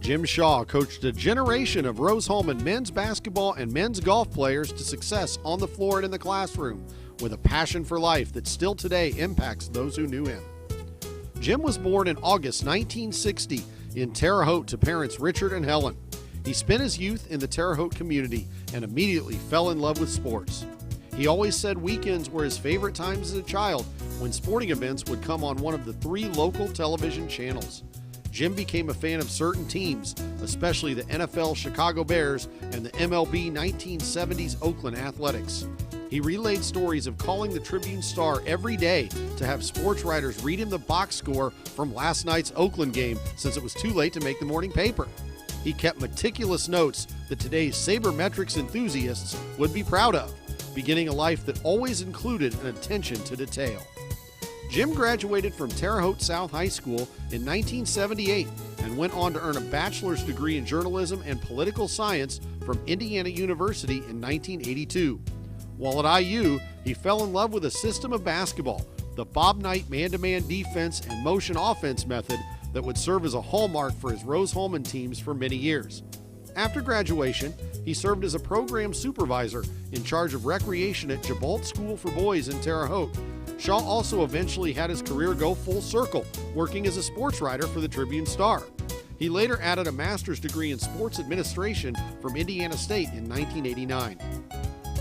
Jim Shaw coached a generation of Rose-Hulman men's basketball and men's golf players to success on the floor and in the classroom, with a passion for life that still today impacts those who knew him. Jim was born in August 1960 in Terre Haute to parents Richard and Helen. He spent his youth in the Terre Haute community and immediately fell in love with sports. He always said weekends were his favorite times as a child, when sporting events would come on one of the 3 local television channels. Jim became a fan of certain teams, especially the NFL Chicago Bears and the MLB 1970s Oakland Athletics. He relayed stories of calling the Tribune-Star every day to have sports writers read him the box score from last night's Oakland game, since it was too late to make the morning paper. He kept meticulous notes that today's sabermetrics enthusiasts would be proud of, beginning a life that always included an attention to detail. Jim graduated from Terre Haute South High School in 1978 and went on to earn a bachelor's degree in journalism and political science from Indiana University in 1982. While at IU, he fell in love with a system of basketball, the Bob Knight man-to-man defense and motion offense method that would serve as a hallmark for his Rose-Hulman teams for many years. After graduation, he served as a program supervisor in charge of recreation at Gibault School for Boys in Terre Haute. Shaw also eventually had his career go full circle, working as a sports writer for the Tribune-Star. He later added a master's degree in sports administration from Indiana State in 1989.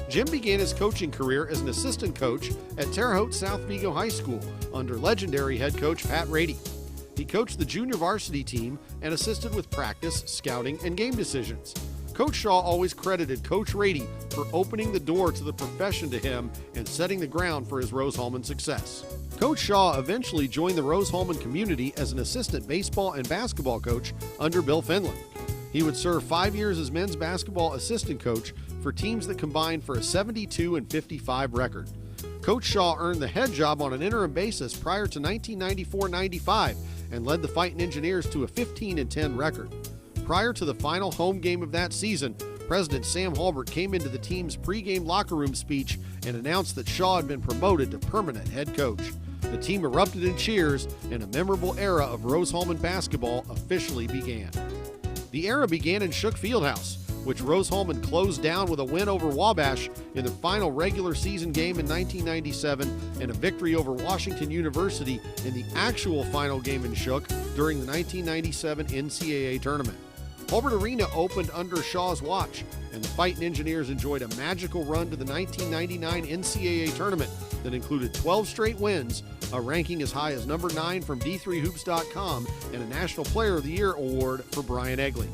Jim began his coaching career as an assistant coach at Terre Haute South Vigo High School under legendary head coach Pat Rady. He coached the junior varsity team and assisted with practice, scouting, and game decisions. Coach Shaw always credited Coach Rady for opening the door to the profession to him and setting the ground for his Rose-Hulman success. Coach Shaw eventually joined the Rose-Hulman community as an assistant baseball and basketball coach under Bill Finland. He would serve 5 years as men's basketball assistant coach for teams that combined for a 72-55 record. Coach Shaw earned the head job on an interim basis prior to 1994-95 and led the Fighting Engineers to a 15-10 record. Prior to the final home game of that season, President Sam Hulbert came into the team's pregame locker room speech and announced that Shaw had been promoted to permanent head coach. The team erupted in cheers, and a memorable era of Rose-Hulman basketball officially began. The era began in Shook Fieldhouse, which Rose-Hulman closed down with a win over Wabash in the final regular season game in 1997 and a victory over Washington University in the actual final game in Shook during the 1997 NCAA tournament. Hulbert Arena opened under Shaw's watch, and the Fighting Engineers enjoyed a magical run to the 1999 NCAA tournament that included 12 straight wins, a ranking as high as number 9 from D3Hoops.com, and a National Player of the Year award for Brian Egley.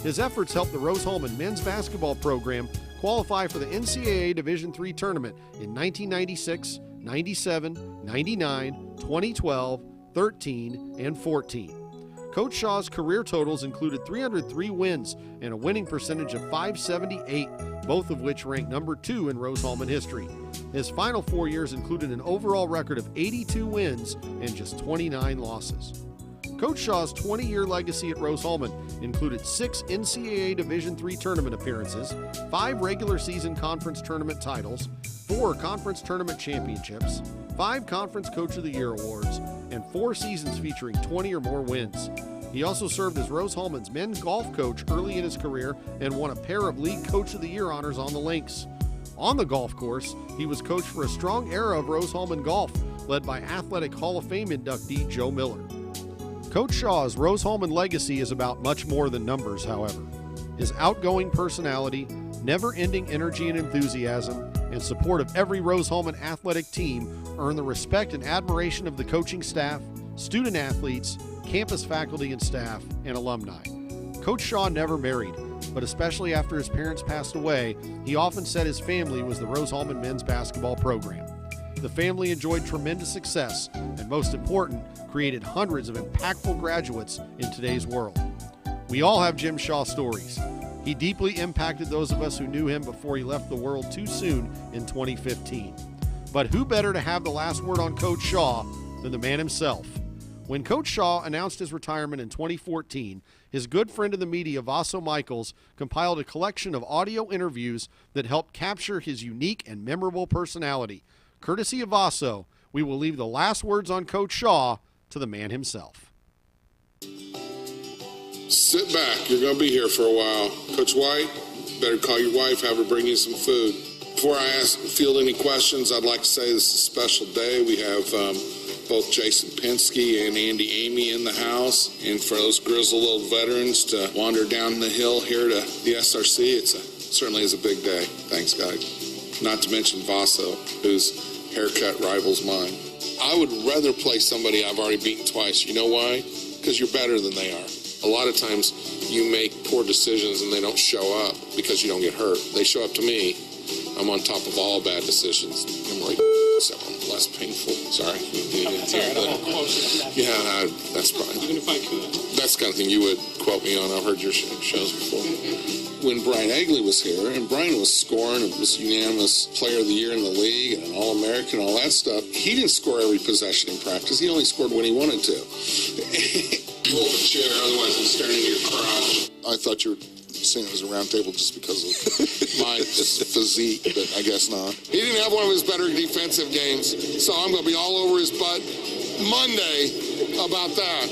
His efforts helped the Rose-Hulman men's basketball program qualify for the NCAA Division III tournament in 1996, 97, 99, 2012, 13, and 14. Coach Shaw's career totals included 303 wins and a winning percentage of .578, both of which ranked number 2 in Rose-Hulman history. His final 4 years included an overall record of 82 wins and just 29 losses. Coach Shaw's 20-year legacy at Rose-Hulman included 6 NCAA Division III tournament appearances, 5 regular season conference tournament titles, 4 conference tournament championships, 5 Conference Coach of the Year awards, and 4 seasons featuring 20 or more wins. He also served as Rose-Hulman's men's golf coach early in his career and won a pair of League Coach of the Year honors on the links. On the golf course, he was coach for a strong era of Rose-Hulman golf, led by Athletic Hall of Fame inductee Joe Miller. Coach Shaw's Rose-Hulman legacy is about much more than numbers, however. His outgoing personality, never-ending energy and enthusiasm, and support of every Rose-Hulman athletic team earn the respect and admiration of the coaching staff, student athletes, campus faculty and staff, and alumni. Coach Shaw never married, but especially after his parents passed away, he often said his family was the Rose-Hulman men's basketball program. The family enjoyed tremendous success and, most important, created hundreds of impactful graduates in today's world. We all have Jim Shaw stories. He deeply impacted those of us who knew him before he left the world too soon in 2015. But who better to have the last word on Coach Shaw than the man himself? When Coach Shaw announced his retirement in 2014, his good friend in the media, Vaso Michaels, compiled a collection of audio interviews that helped capture his unique and memorable personality. Courtesy of Vaso, we will leave the last words on Coach Shaw to the man himself. Sit back. You're going to be here for a while. Coach White, better call your wife, have her bring you some food. Before I field any questions, I'd like to say this is a special day. We have both Jason Penske and Andy Amy in the house. And for those grizzled old veterans to wander down the hill here to the SRC, certainly is a big day. Thanks, guys. Not to mention Vaso, whose haircut rivals mine. I would rather play somebody I've already beaten twice. You know why? Because you're better than they are. A lot of times you make poor decisions and they don't show up because you don't get hurt. They show up to me. I'm on top of all bad decisions. I'm like, so less painful. Sorry. That's all right. I won't quote you. Yeah, that's fine. Even if I could. That's the kind of thing you would quote me on. I've heard your shows before. When Brian Egley was here, and Brian was scoring, it was unanimous player of the year in the league, and an All-American, all that stuff, he didn't score every possession in practice. He only scored when he wanted to. Pull the chair, otherwise I'm staring into your crotch. I thought you were saying it was a round table just because of my physique, but I guess not. He didn't have one of his better defensive games, so I'm going to be all over his butt Monday about that.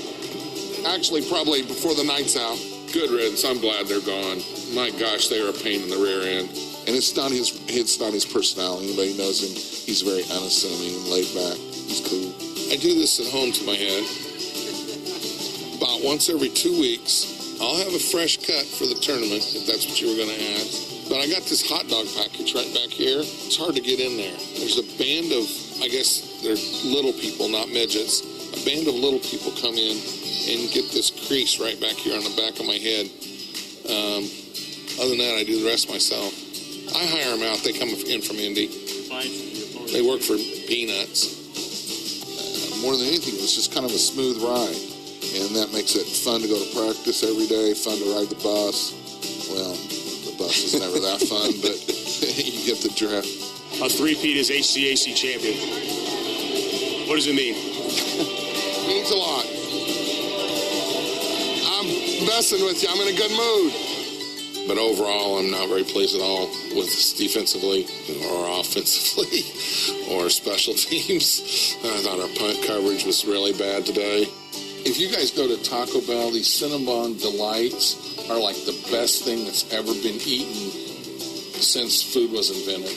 Actually, probably before the night's out. Good riddance. I'm glad they're gone. My gosh, they are a pain in the rear end. And it's not his personality. Anybody knows him, he's very unassuming and laid back. He's cool. I do this at home to my head. About once every 2 weeks, I'll have a fresh cut for the tournament, if that's what you were going to ask. But I got this hot dog package right back here. It's hard to get in there. There's a band of, I guess they're little people, not midgets. A band of little people come in and get this crease right back here on the back of my head. Other than that, I do the rest myself. I hire them out. They come in from Indy. They work for peanuts. More than anything, it was just kind of a smooth ride. And that makes it fun to go to practice every day, fun to ride the bus. Well, the bus is never that fun, but you get the drift. A three-peat is HCAC champion. What does it mean? It means a lot. I'm messing with you. I'm in a good mood. But overall, I'm not very pleased at all with us defensively or offensively or special teams. I thought our punt coverage was really bad today. If you guys go to Taco Bell, these Cinnabon Delights are like the best thing that's ever been eaten since food was invented.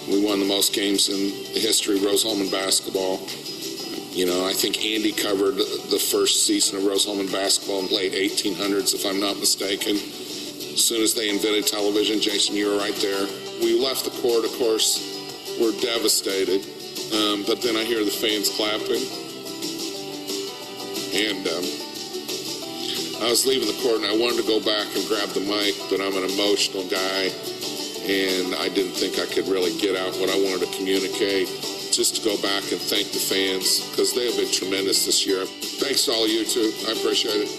We won the most games in the history of Rose-Hulman basketball. You know, I think Andy covered the first season of Rose-Hulman basketball in the late 1800s, if I'm not mistaken. As soon as they invented television, Jason, you were right there. We left the court, of course, we're devastated. But then I hear the fans clapping. And I was leaving the court, and I wanted to go back and grab the mic, but I'm an emotional guy, and I didn't think I could really get out what I wanted to communicate. Just to go back and thank the fans, because they have been tremendous this year. Thanks to all of you, too. I appreciate it.